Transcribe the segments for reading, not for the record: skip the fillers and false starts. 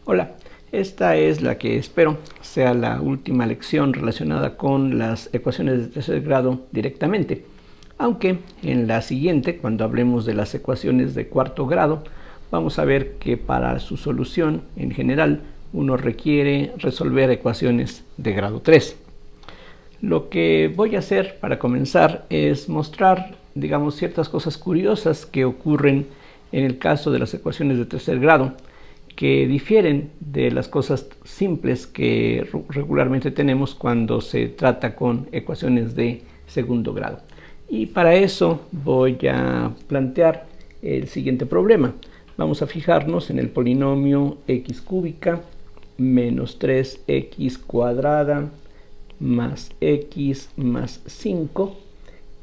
Hola, esta es la que espero sea la última lección relacionada con las ecuaciones de tercer grado directamente, aunque en la siguiente, cuando hablemos de las ecuaciones de cuarto grado, vamos a ver que para su solución en general uno requiere resolver ecuaciones de grado 3. Lo que voy a hacer para comenzar es mostrar, digamos, ciertas cosas curiosas que ocurren en el caso de las ecuaciones de tercer grado, que difieren de las cosas simples que regularmente tenemos cuando se trata con ecuaciones de segundo grado. Y para eso voy a plantear el siguiente problema. Vamos a fijarnos en el polinomio x cúbica menos 3x cuadrada más x más 5,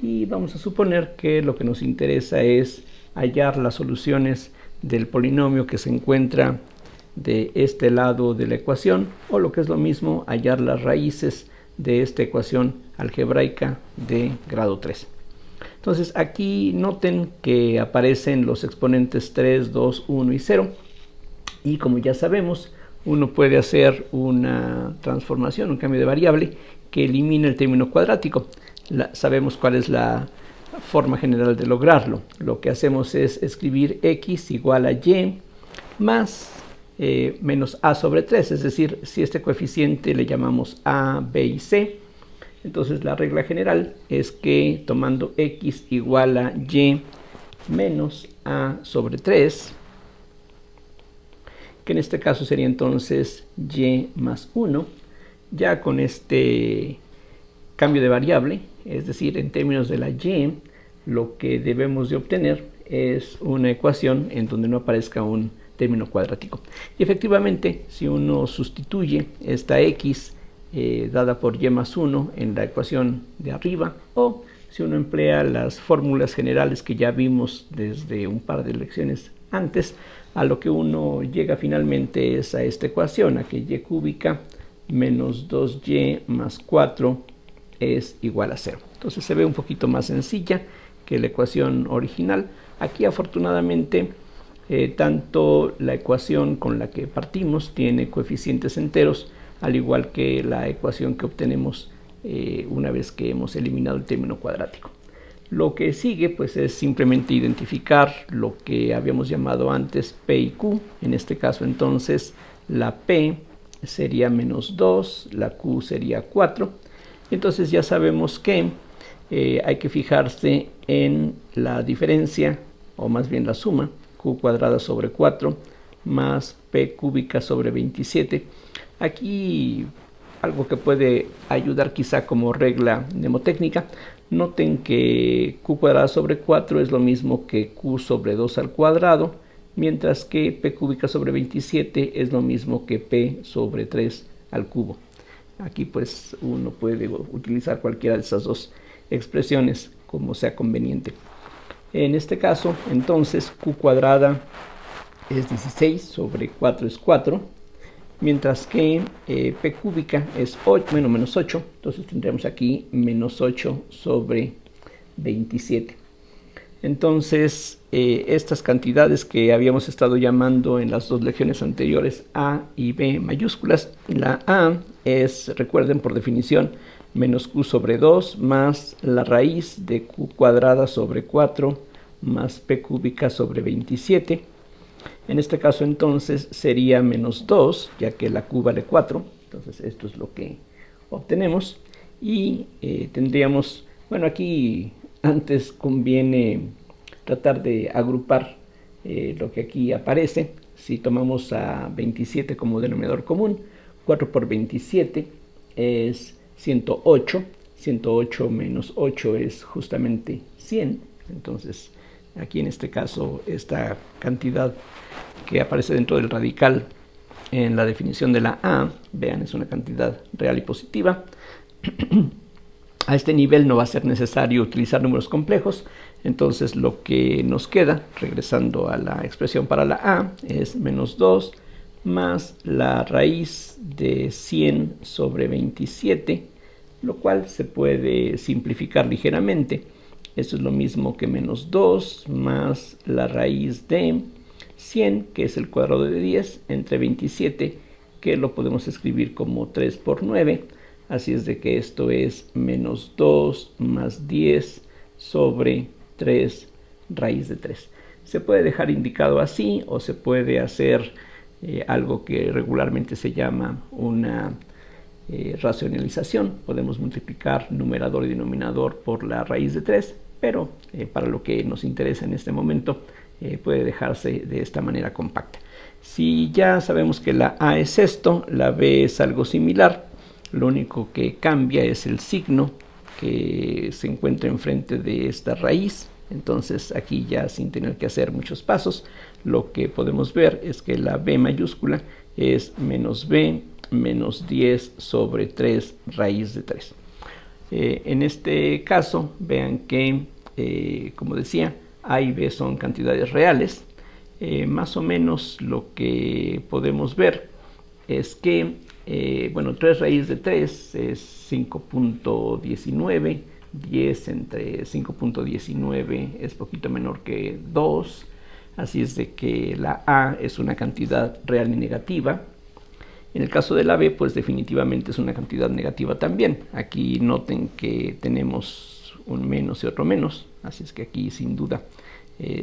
y vamos a suponer que lo que nos interesa es hallar las soluciones del polinomio que se encuentra de este lado de la ecuación, o lo que es lo mismo, hallar las raíces de esta ecuación algebraica de grado 3. Entonces aquí noten que aparecen los exponentes 3, 2, 1 y 0, y como ya sabemos, uno puede hacer una transformación, un cambio de variable que elimina el término cuadrático. Sabemos cuál es la forma general de lograrlo. Lo que hacemos es escribir x igual a y más menos a sobre 3, es decir, si este coeficiente le llamamos a, b y c, entonces la regla general es que tomando x igual a y menos a sobre 3, que en este caso sería entonces y más 1, ya con este cambio de variable, es decir, en términos de la y, lo que debemos de obtener es una ecuación en donde no aparezca un término cuadrático. Y efectivamente, si uno sustituye esta x dada por y más 1 en la ecuación de arriba, o si uno emplea las fórmulas generales que ya vimos desde un par de lecciones antes, a lo que uno llega finalmente es a esta ecuación, a que y cúbica menos 2y más 4 es igual a 0. Entonces se ve un poquito más sencilla que la ecuación original. Aquí afortunadamente tanto la ecuación con la que partimos tiene coeficientes enteros, al igual que la ecuación que obtenemos una vez que hemos eliminado el término cuadrático. Lo que sigue pues es simplemente identificar lo que habíamos llamado antes P y Q. En este caso entonces la P sería menos 2, la Q sería 4. Entonces ya sabemos que hay que fijarse en la diferencia, o más bien la suma, Q cuadrada sobre 4 más P cúbica sobre 27. Aquí algo que puede ayudar quizá como regla mnemotécnica. Noten que Q cuadrada sobre 4 es lo mismo que Q sobre 2 al cuadrado, mientras que P cúbica sobre 27 es lo mismo que P sobre 3 al cubo. Aquí pues uno puede utilizar cualquiera de esas dos expresiones como sea conveniente. En este caso, entonces, Q cuadrada es 16 sobre 4 es 4, mientras que P cúbica es 8, bueno, menos 8, entonces tendremos aquí menos 8 sobre 27. Entonces, estas cantidades que habíamos estado llamando en las dos lecciones anteriores, A y B mayúsculas, la A es, recuerden por definición, menos Q sobre 2 más la raíz de Q cuadrada sobre 4 más P cúbica sobre 27. En este caso entonces sería menos 2, ya que la Q vale 4, entonces esto es lo que obtenemos. Y tendríamos, bueno, aquí antes conviene tratar de agrupar lo que aquí aparece. Si tomamos a 27 como denominador común, 4 por 27 es 108. 108 menos 8 es justamente 100. Entonces, aquí en este caso, esta cantidad que aparece dentro del radical en la definición de la A, vean, es una cantidad real y positiva. A este nivel no va a ser necesario utilizar números complejos, entonces lo que nos queda, regresando a la expresión para la A, es menos 2 más la raíz de 100 sobre 27, lo cual se puede simplificar ligeramente. Esto es lo mismo que menos 2 más la raíz de 100, que es el cuadrado de 10, entre 27, que lo podemos escribir como 3 por 9. Así es de que esto es menos 2 más 10 sobre 3 raíz de 3. Se puede dejar indicado así o se puede hacer algo que regularmente se llama una racionalización. Podemos multiplicar numerador y denominador por la raíz de 3, pero para lo que nos interesa en este momento puede dejarse de esta manera compacta. Si ya sabemos que la a es esto, la b es algo similar, lo único que cambia es el signo que se encuentra enfrente de esta raíz. Entonces aquí ya sin tener que hacer muchos pasos, lo que podemos ver es que la b mayúscula es menos b menos 10 sobre 3 raíz de 3. En este caso, vean que, como decía, a y b son cantidades reales. Más o menos lo que podemos ver es que, bueno, 3 raíz de 3 es 5.19, 10 entre 5.19 es poquito menor que 2, así es de que la a es una cantidad real y negativa. En el caso de la b, pues definitivamente es una cantidad negativa también. Aquí noten que tenemos un menos y otro menos, así es que aquí sin duda,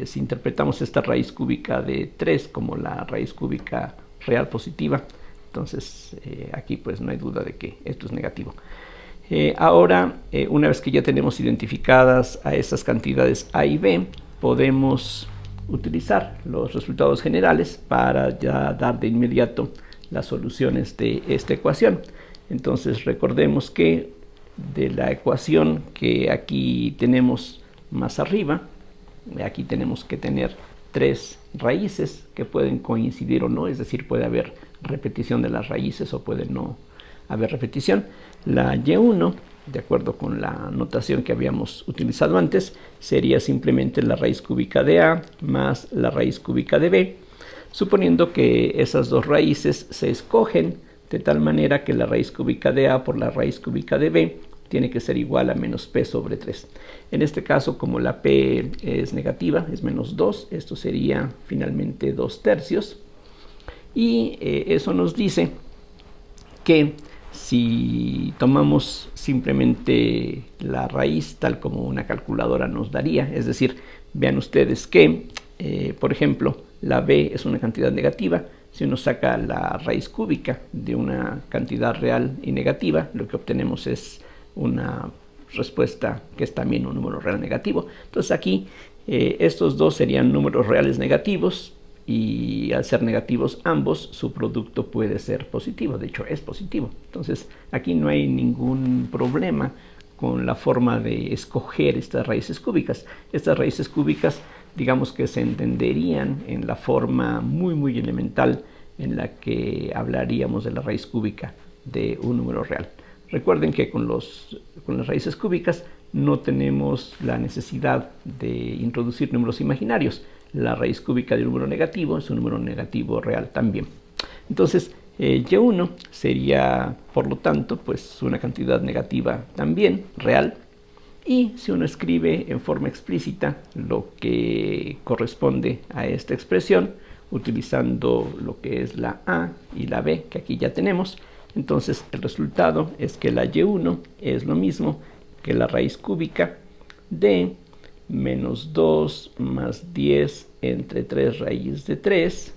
si interpretamos esta raíz cúbica de 3 como la raíz cúbica real positiva, entonces aquí pues no hay duda de que esto es negativo. Ahora, una vez que ya tenemos identificadas a estas cantidades a y b, podemos utilizar los resultados generales para ya dar de inmediato las soluciones de esta ecuación. Entonces recordemos que de la ecuación que aquí tenemos más arriba, aquí tenemos que tener 3 raíces que pueden coincidir o no, es decir, puede haber repetición de las raíces o puede no haber repetición. La y1, de acuerdo con la notación que habíamos utilizado antes, sería simplemente la raíz cúbica de a más la raíz cúbica de b, suponiendo que esas dos raíces se escogen de tal manera que la raíz cúbica de a por la raíz cúbica de b tiene que ser igual a menos p sobre 3. En este caso, como la p es negativa, es menos 2, esto sería finalmente 2/3. Y eso nos dice que si tomamos simplemente la raíz tal como una calculadora nos daría, es decir, vean ustedes que, por ejemplo, la b es una cantidad negativa. Si uno saca la raíz cúbica de una cantidad real y negativa, lo que obtenemos es una respuesta que es también un número real negativo. Entonces aquí estos dos serían números reales negativos y al ser negativos ambos, su producto puede ser positivo. De hecho, es positivo. Entonces aquí no hay ningún problema con la forma de escoger estas raíces cúbicas. Estas raíces cúbicas, digamos que se entenderían en la forma muy elemental en la que hablaríamos de la raíz cúbica de un número real. Recuerden que con las raíces cúbicas no tenemos la necesidad de introducir números imaginarios. La raíz cúbica de un número negativo es un número negativo real también. Entonces, y1 sería, por lo tanto, pues una cantidad negativa también real. Y si uno escribe en forma explícita lo que corresponde a esta expresión, utilizando lo que es la a y la b, que aquí ya tenemos, entonces el resultado es que la y1 es lo mismo que la raíz cúbica de menos 2 más 10 entre 3 raíz de 3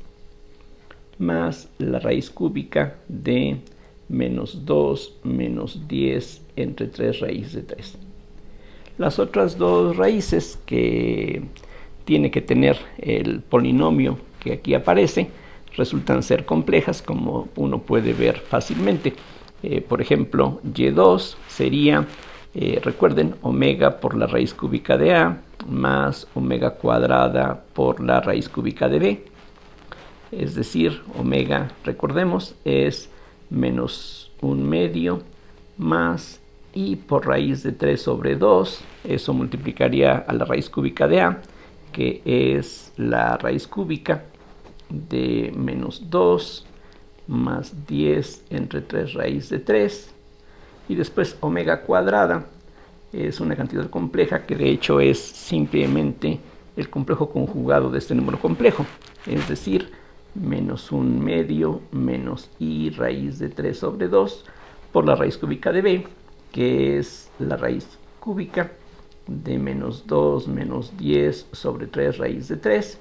más la raíz cúbica de menos 2 menos 10 entre 3 raíz de 3. Las otras dos raíces que tiene que tener el polinomio que aquí aparece resultan ser complejas, como uno puede ver fácilmente. Por ejemplo, y2 sería, recuerden, omega por la raíz cúbica de a más omega cuadrada por la raíz cúbica de b. Es decir, omega, recordemos, es menos 1/2 más y por raíz de 3 sobre 2, eso multiplicaría a la raíz cúbica de a, que es la raíz cúbica de menos 2 más 10 entre 3 raíz de 3. Y después omega cuadrada es una cantidad compleja que de hecho es simplemente el complejo conjugado de este número complejo, es decir, menos 1/2 menos i raíz de 3 sobre 2 por la raíz cúbica de b, que es la raíz cúbica de menos 2 menos 10 sobre 3 raíz de 3.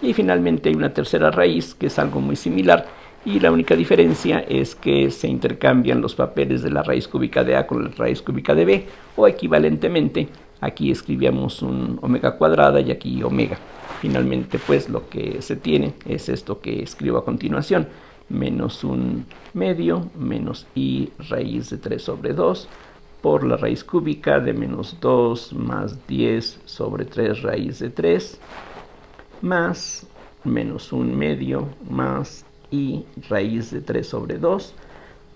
Y finalmente hay una tercera raíz que es algo muy similar, y la única diferencia es que se intercambian los papeles de la raíz cúbica de a con la raíz cúbica de b, o equivalentemente aquí escribíamos un omega cuadrada y aquí omega. Finalmente pues lo que se tiene es esto que escribo a continuación, menos 1/2 menos i raíz de 3 sobre 2 por la raíz cúbica de menos 2 más 10 sobre 3 raíz de 3 más menos 1/2 más i raíz de 3 sobre 2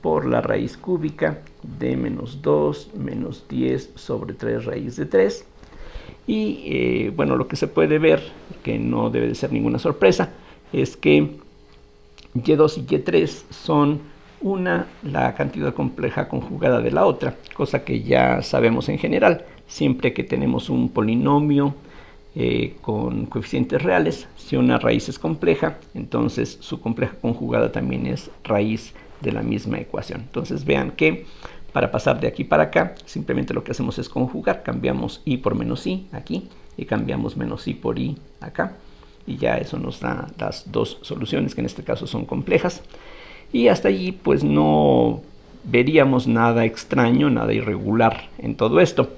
por la raíz cúbica de menos 2 menos 10 sobre 3 raíz de 3. Y bueno, lo que se puede ver, que no debe de ser ninguna sorpresa, es que y2 y y3 son la cantidad compleja conjugada de la otra, cosa que ya sabemos en general. Siempre que tenemos un polinomio con coeficientes reales, si una raíz es compleja, entonces su compleja conjugada también es raíz de la misma ecuación. Entonces vean que para pasar de aquí para acá, simplemente lo que hacemos es conjugar, cambiamos i por menos i aquí y cambiamos menos i por i acá, y ya eso nos da las dos soluciones, que en este caso son complejas. Y hasta allí pues no veríamos nada extraño, nada irregular en todo esto.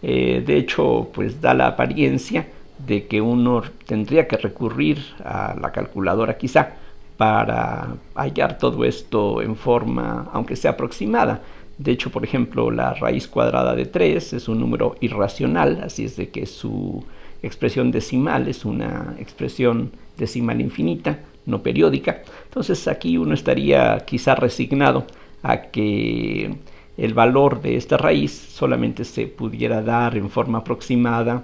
De hecho, pues da la apariencia de que uno tendría que recurrir a la calculadora quizá para hallar todo esto en forma, aunque sea aproximada. De hecho, por ejemplo, la raíz cuadrada de 3 es un número irracional, así es de que su expresión decimal es una expresión decimal infinita, no periódica. Entonces aquí uno estaría quizá resignado a que el valor de esta raíz solamente se pudiera dar en forma aproximada,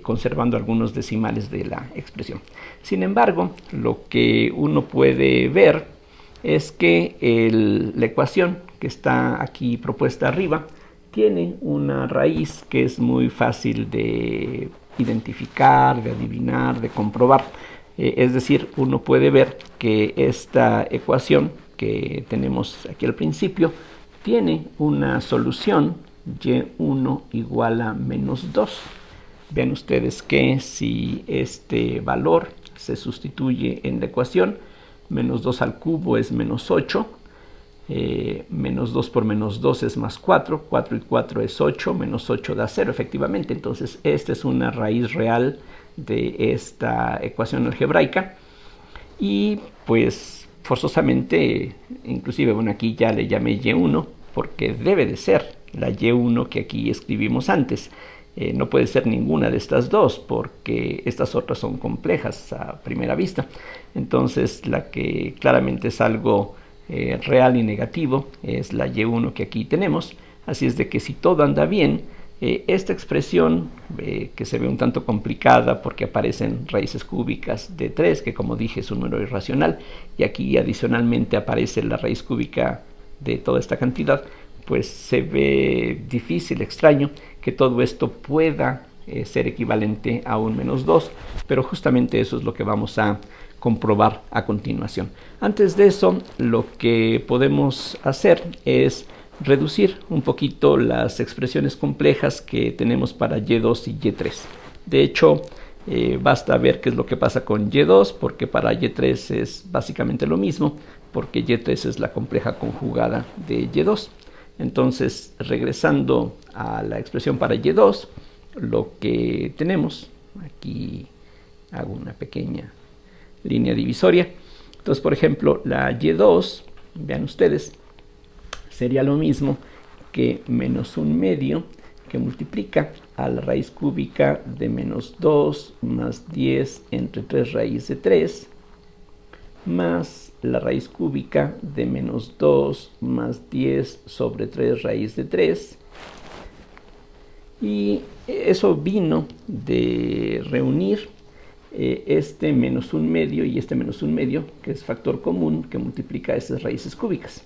conservando algunos decimales de la expresión. Sin embargo, lo que uno puede ver es que la ecuación que está aquí propuesta arriba tiene una raíz que es muy fácil de identificar, de adivinar, de comprobar. Es decir, uno puede ver que esta ecuación que tenemos aquí al principio tiene una solución y1 igual a menos 2. Vean ustedes que si este valor se sustituye en la ecuación, menos 2 al cubo es menos 8, menos 2 por menos 2 es más 4, 4 y 4 es 8, menos 8 da 0 efectivamente. Entonces esta es una raíz real de esta ecuación algebraica, y pues forzosamente, inclusive bueno, aquí ya le llamé y1 porque debe de ser la y1 que aquí escribimos antes. No puede ser ninguna de estas dos porque estas otras son complejas a primera vista. Entonces la que claramente es algo real y negativo es la y1 que aquí tenemos. Así es de que si todo anda bien, esta expresión que se ve un tanto complicada porque aparecen raíces cúbicas de 3, que como dije es un número irracional, y aquí adicionalmente aparece la raíz cúbica de toda esta cantidad, pues se ve difícil, extraño, que todo esto pueda ser equivalente a un menos 2, pero justamente eso es lo que vamos a comprobar a continuación. Antes de eso, lo que podemos hacer es reducir un poquito las expresiones complejas que tenemos para y2 y y3. De hecho, basta ver qué es lo que pasa con y2, porque para y3 es básicamente lo mismo, porque y3 es la compleja conjugada de y2. Entonces, regresando a la expresión para y2, lo que tenemos, aquí hago una pequeña línea divisoria. Entonces, por ejemplo, la y2, vean ustedes, sería lo mismo que menos 1/2 que multiplica a la raíz cúbica de menos 2 más 10 entre 3 raíz de 3 más la raíz cúbica de menos 2 más 10 sobre 3 raíz de 3. Y eso vino de reunir este menos 1/2 y este menos 1/2, que es factor común que multiplica esas raíces cúbicas.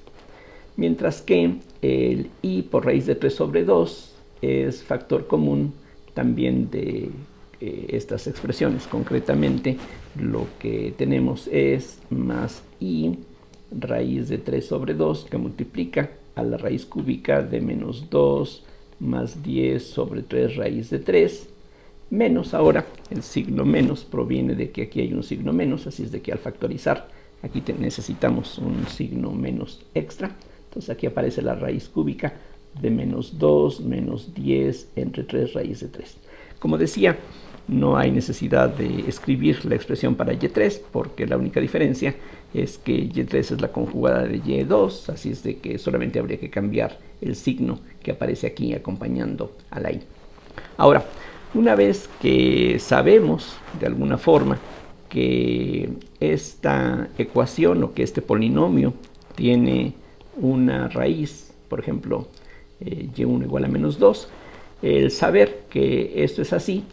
Mientras que el i por raíz de 3 sobre 2 es factor común también de estas expresiones. Concretamente, lo que tenemos es más i raíz de 3 sobre 2 que multiplica a la raíz cúbica de menos 2 más 10 sobre 3 raíz de 3, menos, ahora el signo menos proviene de que aquí hay un signo menos, así es de que al factorizar aquí necesitamos un signo menos extra. Entonces aquí aparece la raíz cúbica de menos 2 menos 10 entre 3 raíz de 3. Como decía, no hay necesidad de escribir la expresión para y3 porque la única diferencia es que y3 es la conjugada de y2, así es de que solamente habría que cambiar el signo que aparece aquí acompañando a la i. Ahora, una vez que sabemos de alguna forma que esta ecuación o que este polinomio tiene una raíz, por ejemplo, y1 igual a menos 2, el saber que esto es así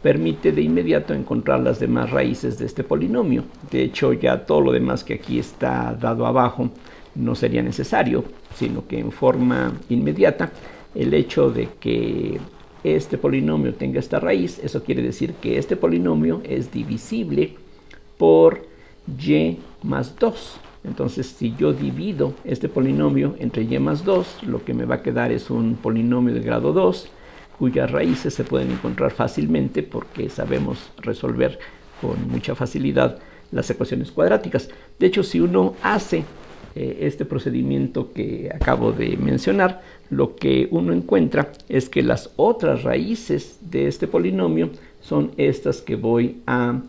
permite de inmediato encontrar las demás raíces de este polinomio. De hecho, ya todo lo demás que aquí está dado abajo no sería necesario, sino que en forma inmediata el hecho de que este polinomio tenga esta raíz, eso quiere decir que este polinomio es divisible por y más 2. Entonces, si yo divido este polinomio entre y más 2, lo que me va a quedar es un polinomio de grado 2, cuyas raíces se pueden encontrar fácilmente porque sabemos resolver con mucha facilidad las ecuaciones cuadráticas. De hecho, si uno hace este procedimiento que acabo de mencionar, lo que uno encuentra es que las otras raíces de este polinomio son estas que voy a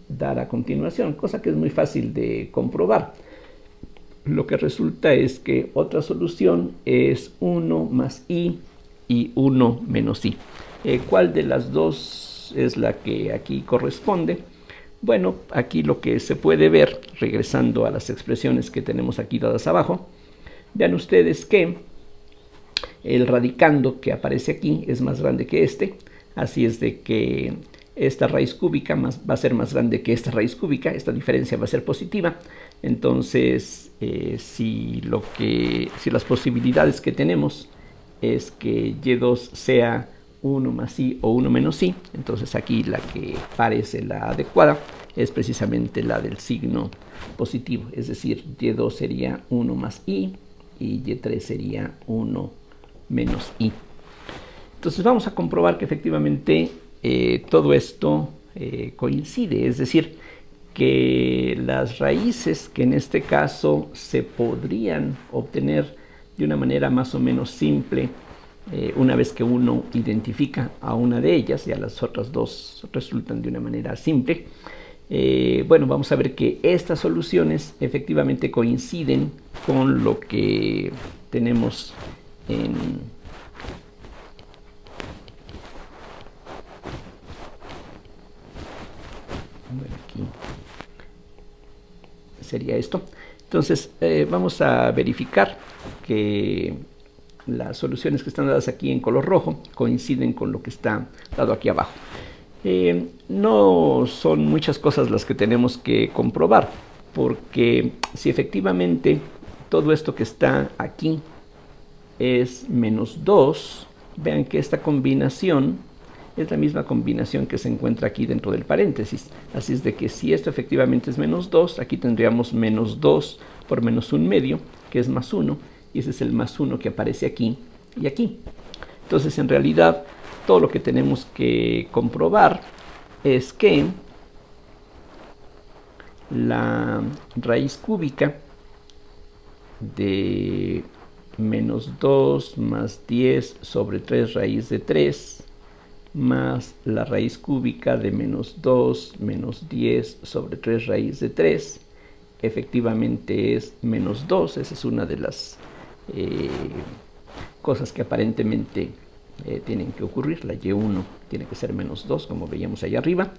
dar a continuación, cosa que es muy fácil de comprobar. Lo que resulta es que otra solución es 1 más i y 1 menos i. ¿Cuál de las dos es la que aquí corresponde? Bueno, aquí lo que se puede ver, regresando a las expresiones que tenemos aquí dadas abajo, vean ustedes que el radicando que aparece aquí es más grande que este, así es de que esta raíz cúbica va a ser más grande que esta raíz cúbica, esta diferencia va a ser positiva. Entonces, si las posibilidades que tenemos es que y2 sea 1 más i o 1 menos i, entonces aquí la que parece la adecuada es precisamente la del signo positivo, es decir, y2 sería 1 más i y y3 sería 1 menos i. Entonces vamos a comprobar que efectivamente todo esto coincide, es decir, que las raíces que en este caso se podrían obtener de una manera más o menos simple, una vez que uno identifica a una de ellas, ya las otras dos resultan de una manera simple. Bueno, vamos a ver que estas soluciones efectivamente coinciden con lo que tenemos en aquí sería esto. Entonces vamos a verificar que las soluciones que están dadas aquí en color rojo coinciden con lo que está dado aquí abajo. No son muchas cosas las que tenemos que comprobar, porque si efectivamente todo esto que está aquí es menos 2, vean que esta combinación es la misma combinación que se encuentra aquí dentro del paréntesis. Así es de que si esto efectivamente es menos 2, aquí tendríamos menos 2 por menos 1 medio, que es más 1, y ese es el más 1 que aparece aquí y aquí. Entonces, en realidad, todo lo que tenemos que comprobar es que la raíz cúbica de menos 2 más 10 sobre 3 raíz de 3 más la raíz cúbica de menos 2 menos 10 sobre 3 raíz de 3 efectivamente es menos 2. Esa es una de las cosas que aparentemente tienen que ocurrir. La y1 tiene que ser menos 2, como veíamos allá arriba.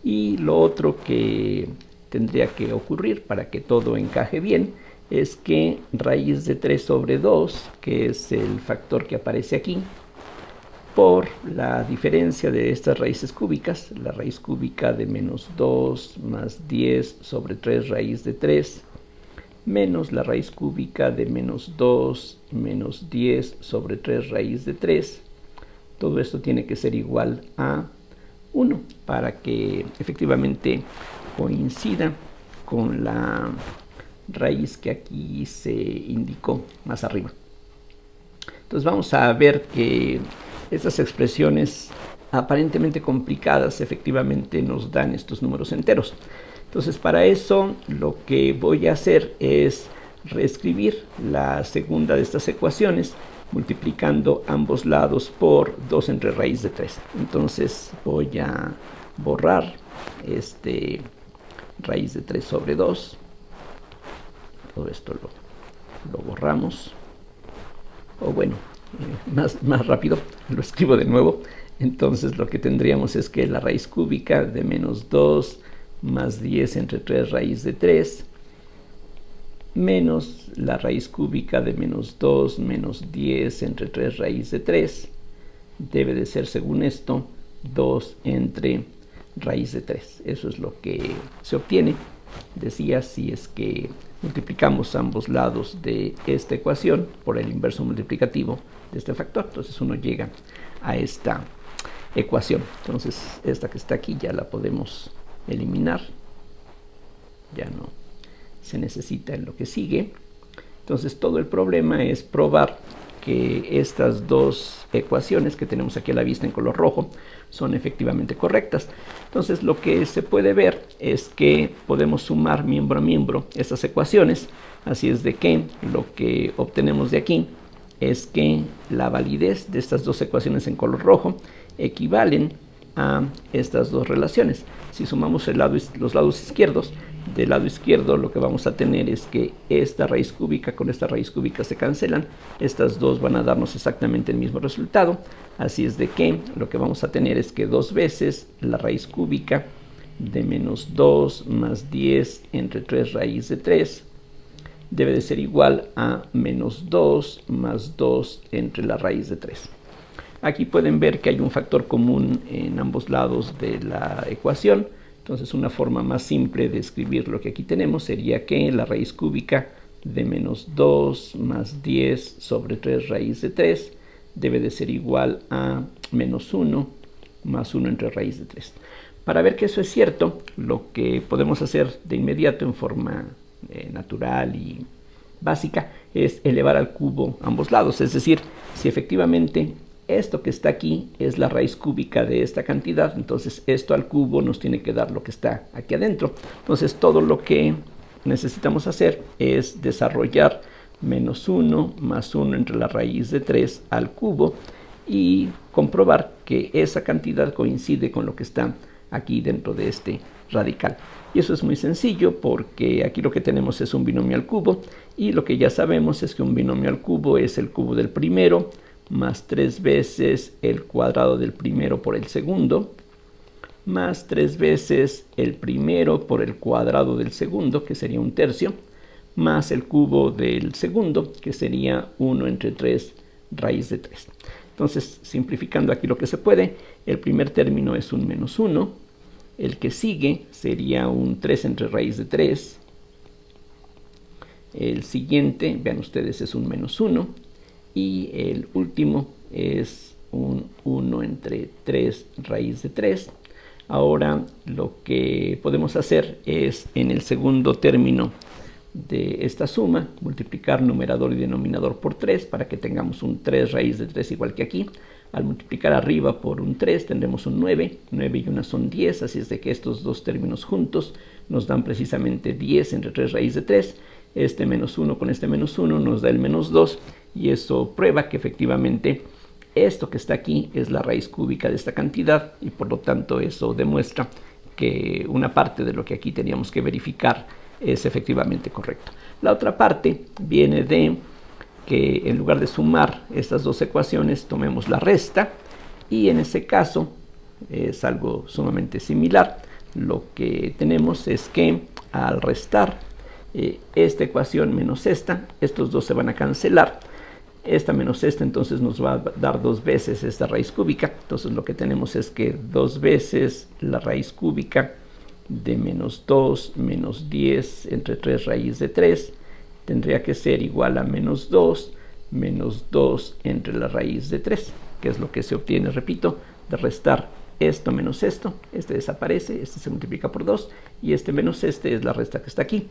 Y lo otro que tendría que ocurrir para que todo encaje bien es que raíz de 3 sobre 2, que es el factor que aparece aquí, por la diferencia de estas raíces cúbicas, la raíz cúbica de menos 2 más 10 sobre 3 raíz de 3, menos la raíz cúbica de menos 2 menos 10 sobre 3 raíz de 3, todo esto tiene que ser igual a 1 para que efectivamente coincida con la raíz que aquí se indicó más arriba. Entonces vamos a ver que estas expresiones aparentemente complicadas efectivamente nos dan estos números enteros. Entonces para eso lo que voy a hacer es reescribir la segunda de estas ecuaciones multiplicando ambos lados por 2 entre raíz de 3. Entonces voy a borrar este raíz de 3 sobre 2. Todo esto lo borramos. O bueno, más rápido, lo escribo de nuevo. Entonces lo que tendríamos es que la raíz cúbica de menos 2 más 10 entre 3 raíz de 3 menos la raíz cúbica de menos 2 menos 10 entre 3 raíz de 3 debe de ser, según esto, 2 entre raíz de 3. Eso es lo que se obtiene, decía, si es que multiplicamos ambos lados de esta ecuación por el inverso multiplicativo de este factor. Entonces uno llega a esta ecuación. Entonces esta que está aquí ya la podemos eliminar, ya no se necesita en lo que sigue. Entonces todo el problema es probar que estas dos ecuaciones que tenemos aquí a la vista en color rojo son efectivamente correctas. Entonces lo que se puede ver es que podemos sumar miembro a miembro estas ecuaciones, así es de que lo que obtenemos de aquí es que la validez de estas dos ecuaciones en color rojo equivalen a estas dos relaciones. Si sumamos los lados izquierdos, del lado izquierdo lo que vamos a tener es que esta raíz cúbica con esta raíz cúbica se cancelan, estas dos van a darnos exactamente el mismo resultado, así es de que lo que vamos a tener es que 2 veces la raíz cúbica de menos 2 más 10 entre 3 raíz de 3 debe de ser igual a menos 2 más 2 entre la raíz de 3. Aquí pueden ver que hay un factor común en ambos lados de la ecuación. Entonces una forma más simple de escribir lo que aquí tenemos sería que la raíz cúbica de menos 2 más 10 sobre 3 raíz de 3 debe de ser igual a menos 1 más 1 entre raíz de 3. Para ver que eso es cierto, lo que podemos hacer de inmediato en forma natural y básica es elevar al cubo ambos lados. Es decir, si efectivamente esto que está aquí es la raíz cúbica de esta cantidad, entonces esto al cubo nos tiene que dar lo que está aquí adentro. Entonces todo lo que necesitamos hacer es desarrollar menos 1 más 1 entre la raíz de 3 al cubo y comprobar que esa cantidad coincide con lo que está aquí dentro de este radical. Y eso es muy sencillo porque aquí lo que tenemos es un binomio al cubo y lo que ya sabemos es que un binomio al cubo es el cubo del primero más 3 veces el cuadrado del primero por el segundo, más 3 veces el primero por el cuadrado del segundo, que sería un tercio, más el cubo del segundo, que sería 1 entre 3 raíz de 3. Entonces, simplificando aquí lo que se puede, el primer término es un menos 1, el que sigue sería un 3 entre raíz de 3, el siguiente, vean ustedes, es un menos 1, y el último es un 1 entre 3 raíz de 3. Ahora lo que podemos hacer es en el segundo término de esta suma multiplicar numerador y denominador por 3 para que tengamos un 3 raíz de 3 igual que aquí. Al multiplicar arriba por un 3 tendremos un 9, 9 y 1 son 10, así es de que estos dos términos juntos nos dan precisamente 10 entre 3 raíz de 3. Este menos 1 con este menos 1 nos da el menos 2 y eso prueba que efectivamente esto que está aquí es la raíz cúbica de esta cantidad y por lo tanto eso demuestra que una parte de lo que aquí teníamos que verificar es efectivamente correcto. La otra parte viene de que en lugar de sumar estas dos ecuaciones tomemos la resta y en ese caso es algo sumamente similar. Lo que tenemos es que al restar esta ecuación menos esta, estos dos se van a cancelar. Esta menos esta entonces nos va a dar 2 veces esta raíz cúbica. Entonces lo que tenemos es que 2 veces la raíz cúbica de menos 2 menos 10 entre 3 raíz de 3 tendría que ser igual a menos 2 entre la raíz de 3, que es lo que se obtiene, repito, de restar esto menos esto. Este desaparece, este se multiplica por 2 y este menos este es la resta que está aquí.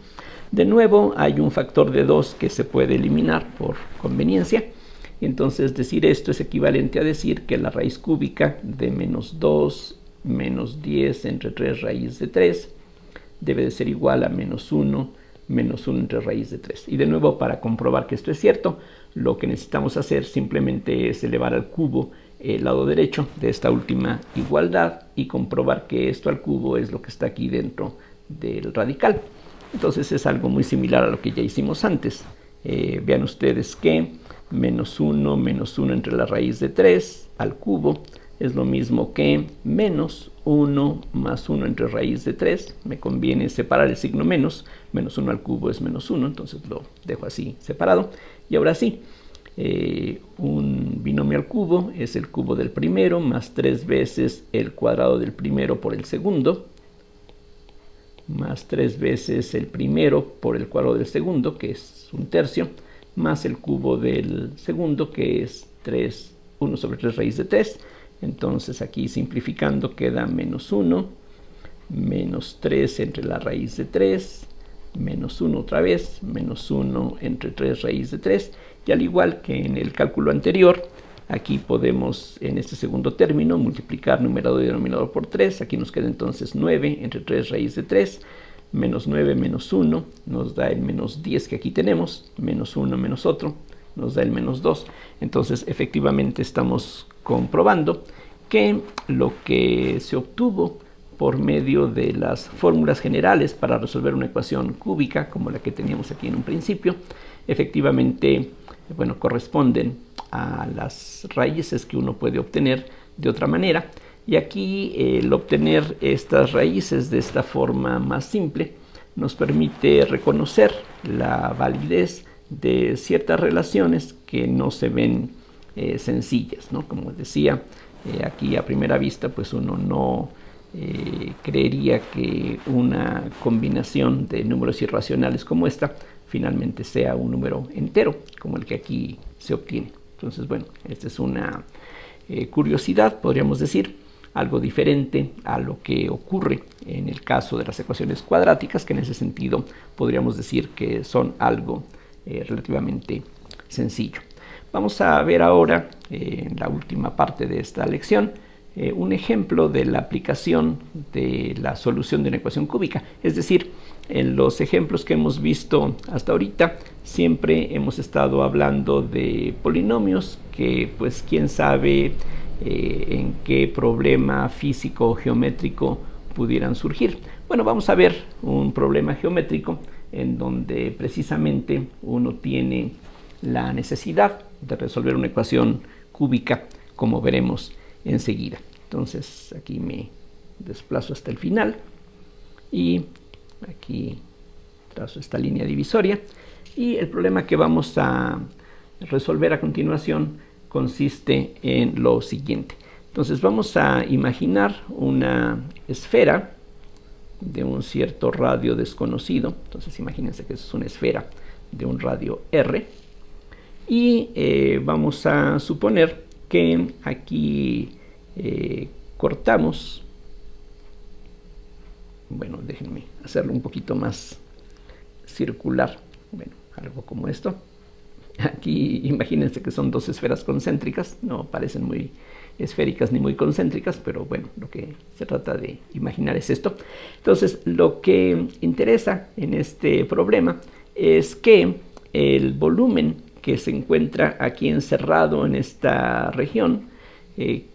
De nuevo hay un factor de 2 que se puede eliminar por conveniencia. Entonces decir esto es equivalente a decir que la raíz cúbica de menos 2 menos 10 entre 3 raíz de 3 debe de ser igual a menos 1 entre raíz de 3. Y de nuevo, para comprobar que esto es cierto, lo que necesitamos hacer simplemente es elevar al cubo el lado derecho de esta última igualdad y comprobar que esto al cubo es lo que está aquí dentro del radical. Entonces es algo muy similar a lo que ya hicimos antes. Vean ustedes que menos 1 entre la raíz de 3 al cubo es lo mismo que menos 1 más 1 entre raíz de 3. Me conviene separar el signo menos. Menos 1 al cubo es menos 1, entonces lo dejo así separado. Y ahora sí, un binomio al cubo es el cubo del primero más 3 veces el cuadrado del primero por el segundo, más 3 veces el primero por el cuadrado del segundo, que es un tercio, más el cubo del segundo, que es 1 sobre 3 raíz de 3. Entonces aquí simplificando queda menos 1, menos 3 entre la raíz de 3, menos 1 otra vez, menos 1 entre 3 raíz de 3. Y al igual que en el cálculo anterior, aquí podemos en este segundo término multiplicar numerador y denominador por 3. Aquí nos queda entonces 9 entre 3 raíz de 3. Menos 9 menos 1 nos da el menos 10 que aquí tenemos. Menos 1 menos otro nos da el menos 2. Entonces efectivamente estamos comprobando que lo que se obtuvo por medio de las fórmulas generales para resolver una ecuación cúbica, como la que teníamos aquí en un principio, efectivamente, bueno, corresponden a las raíces que uno puede obtener de otra manera. Y aquí el obtener estas raíces de esta forma más simple nos permite reconocer la validez de ciertas relaciones que no se ven sencillas, ¿no? Como decía, aquí a primera vista pues uno no creería que una combinación de números irracionales como esta finalmente sea un número entero, como el que aquí se obtiene. Entonces, bueno, esta es una curiosidad, podríamos decir, algo diferente a lo que ocurre en el caso de las ecuaciones cuadráticas, que en ese sentido podríamos decir que son algo relativamente sencillo. Vamos a ver ahora, en la última parte de esta lección, un ejemplo de la aplicación de la solución de una ecuación cúbica. Es decir, en los ejemplos que hemos visto hasta ahorita, siempre hemos estado hablando de polinomios que, pues, quién sabe en qué problema físico o geométrico pudieran surgir. Bueno, vamos a ver un problema geométrico en donde precisamente uno tiene la necesidad de resolver una ecuación cúbica, como veremos enseguida. Entonces aquí me desplazo hasta el final y aquí trazo esta línea divisoria, y el problema que vamos a resolver a continuación consiste en lo siguiente. Entonces vamos a imaginar una esfera de un cierto radio desconocido. Entonces imagínense que eso es una esfera de un radio R, y vamos a suponer que aquí cortamos, bueno, déjenme hacerlo un poquito más circular, bueno, algo como esto. Aquí imagínense que son dos esferas concéntricas, no parecen muy esféricas ni muy concéntricas, pero bueno, lo que se trata de imaginar es esto. Entonces, lo que interesa en este problema es que el volumen que se encuentra aquí encerrado en esta región,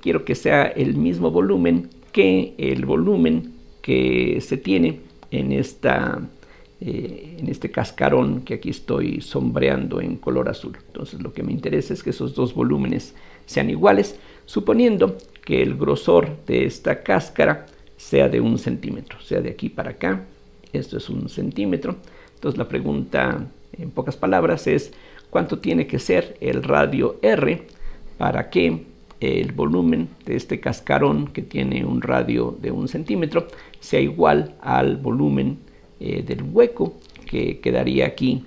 quiero que sea el mismo volumen que el volumen que se tiene en este cascarón que aquí estoy sombreando en color azul. Entonces lo que me interesa es que esos dos volúmenes sean iguales, suponiendo que el grosor de esta cáscara sea de 1 centímetro, sea de aquí para acá. Esto es 1 centímetro. Entonces la pregunta, en pocas palabras, es ¿cuánto tiene que ser el radio R para que el volumen de este cascarón, que tiene un radio de 1 centímetro, sea igual al volumen del hueco que quedaría aquí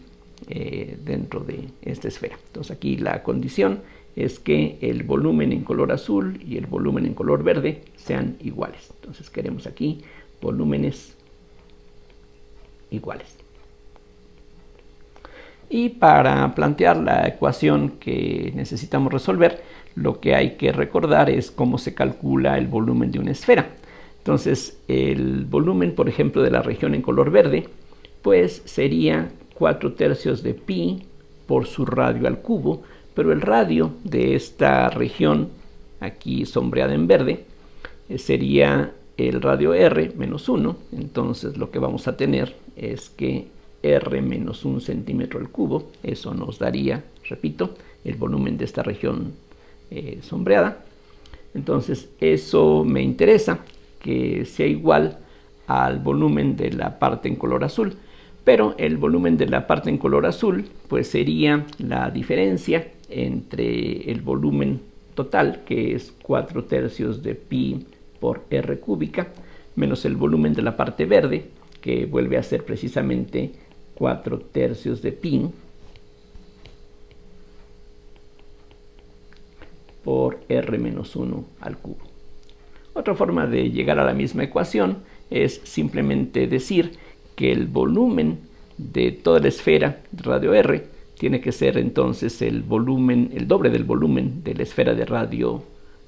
dentro de esta esfera? Entonces aquí la condición es que el volumen en color azul y el volumen en color verde sean iguales. Entonces queremos aquí volúmenes iguales. Y para plantear la ecuación que necesitamos resolver, lo que hay que recordar es cómo se calcula el volumen de una esfera. Entonces, el volumen, por ejemplo, de la región en color verde, pues sería 4/3 de pi por su radio al cubo, pero el radio de esta región, aquí sombreada en verde, sería el radio r menos 1. Entonces, lo que vamos a tener es que r menos 1 centímetro al cubo, eso nos daría, repito, el volumen de esta región sombreada. Entonces, eso me interesa, que sea igual al volumen de la parte en color azul, pero el volumen de la parte en color azul pues sería la diferencia entre el volumen total, que es 4/3 de pi por r cúbica, menos el volumen de la parte verde, que vuelve a ser precisamente 4/3 de pi por r menos 1 al cubo. Otra forma de llegar a la misma ecuación es simplemente decir que el volumen de toda la esfera de radio r tiene que ser entonces el doble del volumen de la esfera de radio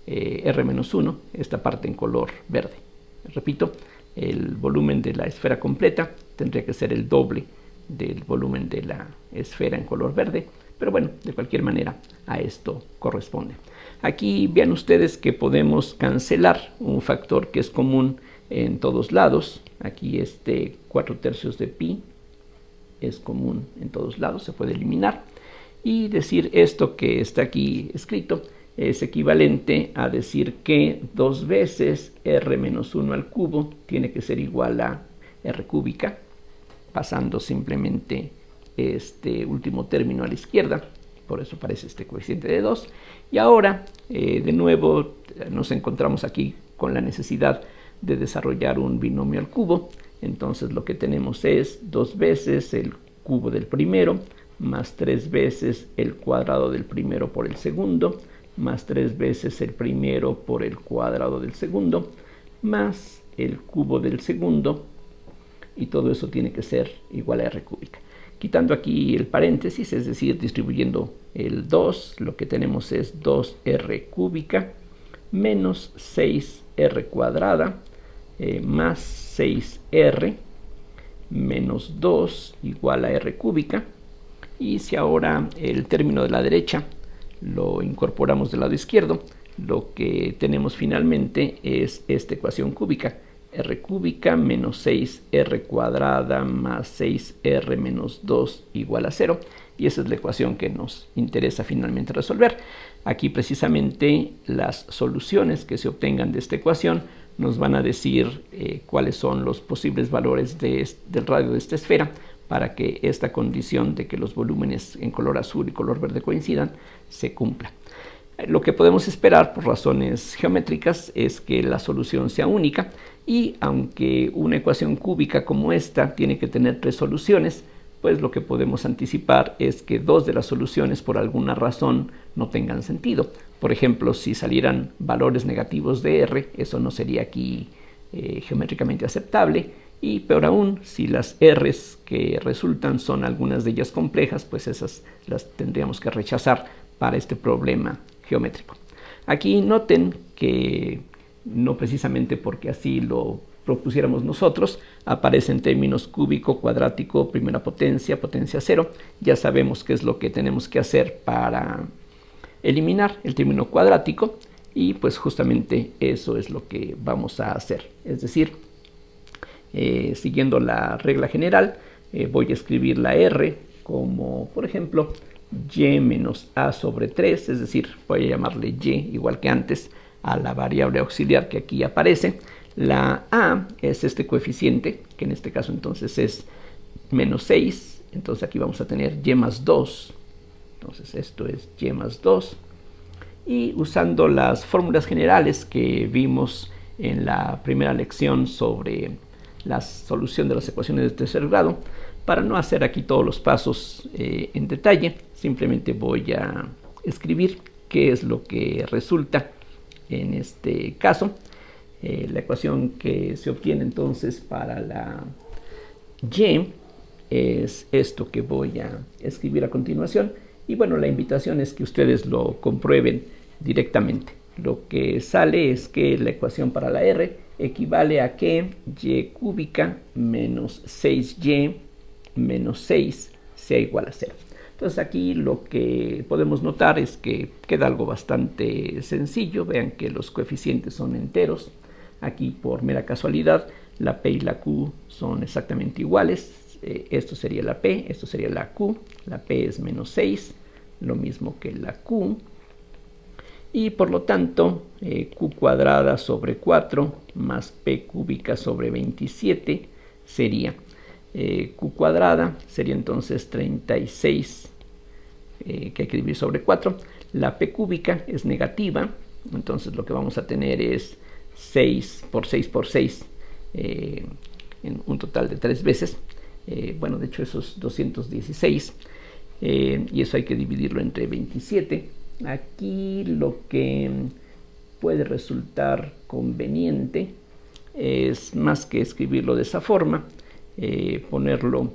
r menos 1, esta parte en color verde. Repito, el volumen de la esfera completa tendría que ser el doble del volumen de la esfera en color verde, pero bueno, de cualquier manera a esto corresponde. Aquí vean ustedes que podemos cancelar un factor que es común en todos lados. Aquí este 4/3 de pi es común en todos lados, se puede eliminar. Y decir esto que está aquí escrito es equivalente a decir que 2 veces r menos 1 al cubo tiene que ser igual a r cúbica, pasando simplemente este último término a la izquierda. Por eso aparece este coeficiente de 2. Y ahora, de nuevo, nos encontramos aquí con la necesidad de desarrollar un binomio al cubo. Entonces lo que tenemos es 2 veces el cubo del primero, más 3 veces el cuadrado del primero por el segundo, más 3 veces el primero por el cuadrado del segundo, más el cubo del segundo, y todo eso tiene que ser igual a r cúbica. Quitando aquí el paréntesis, es decir, distribuyendo el 2, lo que tenemos es 2r cúbica menos 6r cuadrada más 6r menos 2 igual a r cúbica. Y si ahora el término de la derecha lo incorporamos del lado izquierdo, lo que tenemos finalmente es esta ecuación cúbica: r cúbica menos 6r cuadrada más 6r menos 2 igual a 0. Y esa es la ecuación que nos interesa finalmente resolver. Aquí precisamente las soluciones que se obtengan de esta ecuación nos van a decir cuáles son los posibles valores del radio de esta esfera para que esta condición de que los volúmenes en color azul y color verde coincidan se cumpla. Lo que podemos esperar por razones geométricas es que la solución sea única, y aunque una ecuación cúbica como esta tiene que tener 3 soluciones, pues lo que podemos anticipar es que 2 de las soluciones por alguna razón no tengan sentido. Por ejemplo, si salieran valores negativos de r, eso no sería aquí geométricamente aceptable. Y peor aún, si las r's que resultan son algunas de ellas complejas, pues esas las tendríamos que rechazar para este problema geométrico. Aquí noten que no precisamente porque así lo propusiéramos nosotros, aparecen términos cúbico, cuadrático, primera potencia, potencia 0. Ya sabemos qué es lo que tenemos que hacer para eliminar el término cuadrático, y pues justamente eso es lo que vamos a hacer. Es decir, siguiendo la regla general, voy a escribir la r como, por ejemplo, y menos a sobre 3, es decir, voy a llamarle y igual que antes a la variable auxiliar que aquí aparece. La a es este coeficiente, que en este caso entonces es menos 6, entonces aquí vamos a tener y más 2, entonces esto es y más 2, y usando las fórmulas generales que vimos en la primera lección sobre la solución de las ecuaciones de tercer grado, para no hacer aquí todos los pasos en detalle, simplemente voy a escribir ¿qué es lo que resulta en este caso? La ecuación que se obtiene entonces para la y es esto que voy a escribir a continuación. Y bueno, la invitación es que ustedes lo comprueben directamente. Lo que sale es que la ecuación para la r equivale a que y cúbica menos 6y menos 6 sea igual a 0. Entonces aquí lo que podemos notar es que queda algo bastante sencillo. Vean que los coeficientes son enteros. Aquí por mera casualidad la p y la q son exactamente iguales. Esto sería la p, esto sería la q. La p es menos 6, lo mismo que la q. Y por lo tanto, q cuadrada sobre 4 más p cúbica sobre 27 sería q cuadrada, sería entonces 36, que hay que dividir sobre 4. La p cúbica es negativa, entonces lo que vamos a tener es 6 por 6 por 6, en un total de 3 veces. Bueno, de hecho eso es 216, y eso hay que dividirlo entre 27. Aquí lo que puede resultar conveniente es, más que escribirlo de esa forma, ponerlo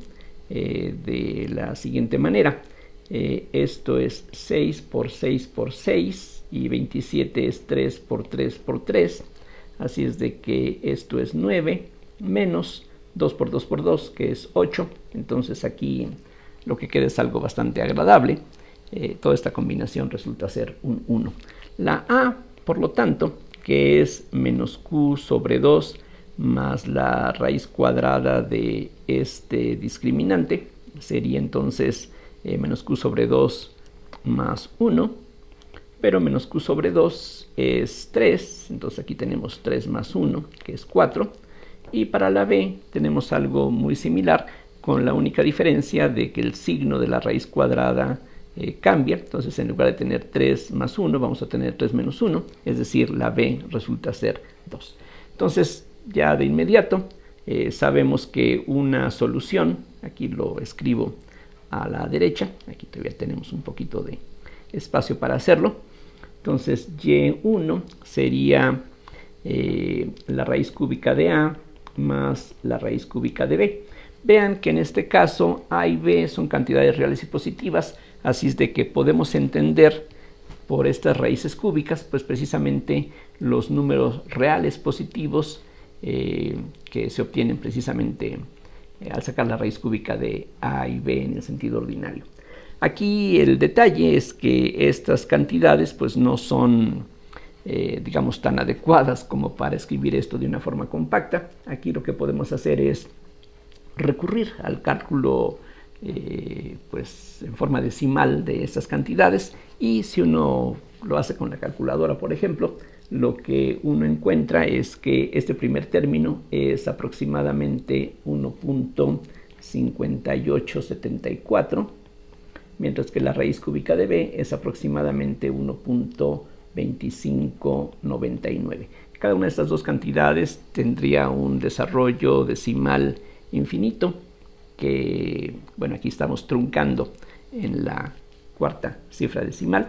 de la siguiente manera. Esto es 6 por 6 por 6 y 27 es 3 por 3 por 3. Así es de que esto es 9 menos 2 por 2 por 2, que es 8. Entonces aquí lo que queda es algo bastante agradable. Toda esta combinación resulta ser un 1. La a, por lo tanto, que es menos q sobre 2 más la raíz cuadrada de este discriminante, sería entonces menos q sobre 2 más 1, pero menos q sobre 2 es 3, entonces aquí tenemos 3 más 1, que es 4, y para la b tenemos algo muy similar, con la única diferencia de que el signo de la raíz cuadrada cambia. Entonces en lugar de tener 3 más 1 vamos a tener 3 menos 1, es decir, la b resulta ser 2. Entonces ya de inmediato sabemos que una solución, aquí lo escribo a la derecha, aquí todavía tenemos un poquito de espacio para hacerlo. Entonces y1 sería la raíz cúbica de a más la raíz cúbica de b. Vean que en este caso a y b son cantidades reales y positivas, así es de que podemos entender por estas raíces cúbicas pues precisamente los números reales positivos que se obtienen precisamente al sacar la raíz cúbica de a y b en el sentido ordinario. Aquí el detalle es que estas cantidades pues no son digamos tan adecuadas como para escribir esto de una forma compacta. Aquí lo que podemos hacer es recurrir al cálculo pues en forma decimal de estas cantidades, y si uno lo hace con la calculadora, por ejemplo, lo que uno encuentra es que este primer término es aproximadamente 1.5874, mientras que la raíz cúbica de b es aproximadamente 1.2599. Cada una de estas dos cantidades tendría un desarrollo decimal infinito, que, bueno, aquí estamos truncando en la cuarta cifra decimal.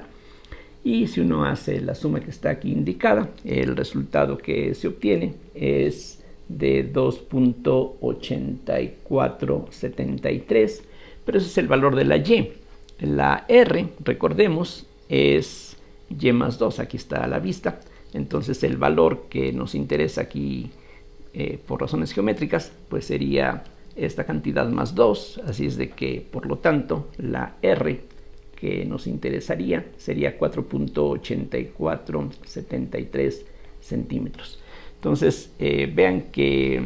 Y si uno hace la suma que está aquí indicada, el resultado que se obtiene es de 2.8473, pero ese es el valor de la y. La r, recordemos, es y más 2, aquí está a la vista. Entonces el valor que nos interesa aquí por razones geométricas pues sería esta cantidad más 2, así es de que por lo tanto la r que nos interesaría sería 4.8473 centímetros. Entonces vean que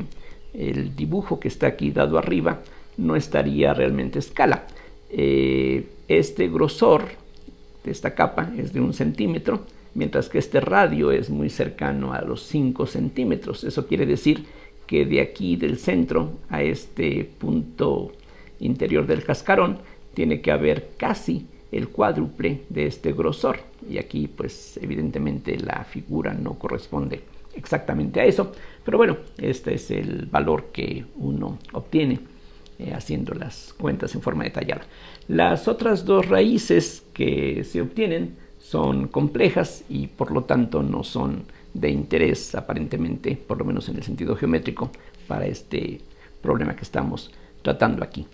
el dibujo que está aquí dado arriba no estaría realmente a escala. Este grosor de esta capa es de 1 centímetro, mientras que este radio es muy cercano a los 5 centímetros. Eso quiere decir que de aquí del centro a este punto interior del cascarón tiene que haber casi el cuádruple de este grosor, y aquí pues evidentemente la figura no corresponde exactamente a eso, pero bueno, este es el valor que uno obtiene haciendo las cuentas en forma detallada. Las otras dos raíces que se obtienen son complejas y por lo tanto no son de interés aparentemente, por lo menos en el sentido geométrico, para este problema que estamos tratando aquí.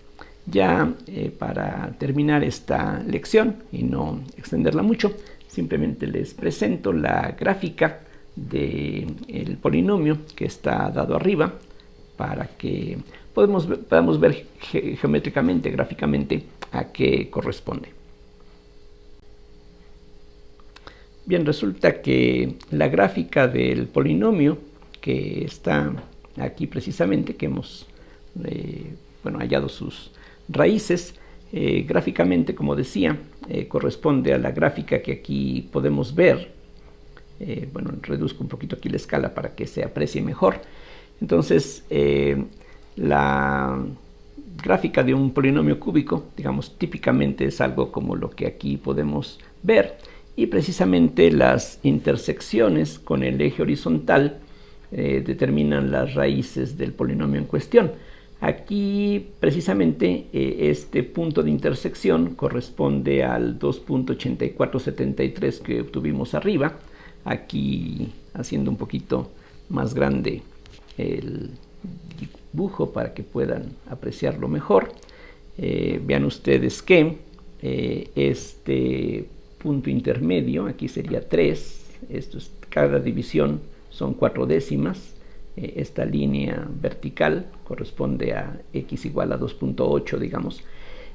Ya para terminar esta lección y no extenderla mucho, simplemente les presento la gráfica del polinomio que está dado arriba para que podamos ver geométricamente, gráficamente, a qué corresponde. Bien, resulta que la gráfica del polinomio que está aquí precisamente, que hemos hallado sus raíces, gráficamente, como decía, corresponde a la gráfica que aquí podemos ver. Reduzco un poquito aquí la escala para que se aprecie mejor. Entonces, la gráfica de un polinomio cúbico, digamos, típicamente es algo como lo que aquí podemos ver, y precisamente las intersecciones con el eje horizontal determinan las raíces del polinomio en cuestión. Aquí precisamente este punto de intersección corresponde al 2.8473 que obtuvimos arriba. Aquí haciendo un poquito más grande el dibujo para que puedan apreciarlo mejor. Vean ustedes que este punto intermedio, aquí sería 3, cada división son 4 décimas. Esta línea vertical corresponde a x igual a 2.8, digamos.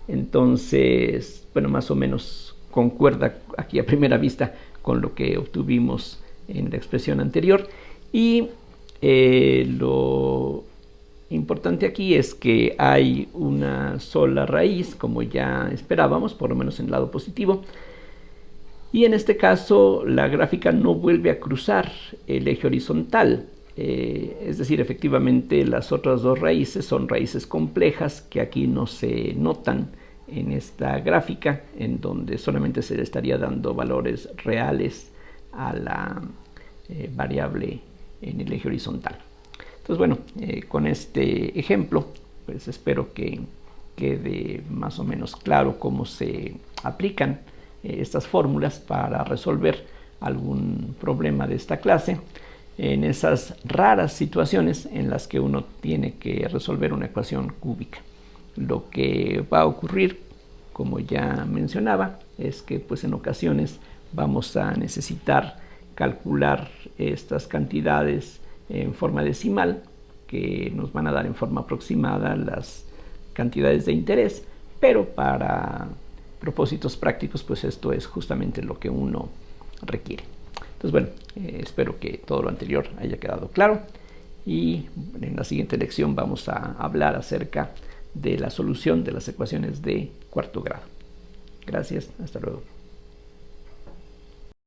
Entonces, más o menos concuerda aquí a primera vista con lo que obtuvimos en la expresión anterior. Y lo importante aquí es que hay una sola raíz, como ya esperábamos, por lo menos en el lado positivo. Y en este caso la gráfica no vuelve a cruzar el eje horizontal. Es decir, efectivamente las otras dos raíces son raíces complejas que aquí no se notan en esta gráfica, en donde solamente se le estaría dando valores reales a la variable en el eje horizontal. Entonces, con este ejemplo, pues espero que quede más o menos claro cómo se aplican estas fórmulas para resolver algún problema de esta clase, en esas raras situaciones en las que uno tiene que resolver una ecuación cúbica. Lo que va a ocurrir, como ya mencionaba, es que pues en ocasiones vamos a necesitar calcular estas cantidades en forma decimal, que nos van a dar en forma aproximada las cantidades de interés, pero para propósitos prácticos pues esto es justamente lo que uno requiere. Entonces espero que todo lo anterior haya quedado claro, y en la siguiente lección vamos a hablar acerca de la solución de las ecuaciones de cuarto grado. Gracias, hasta luego.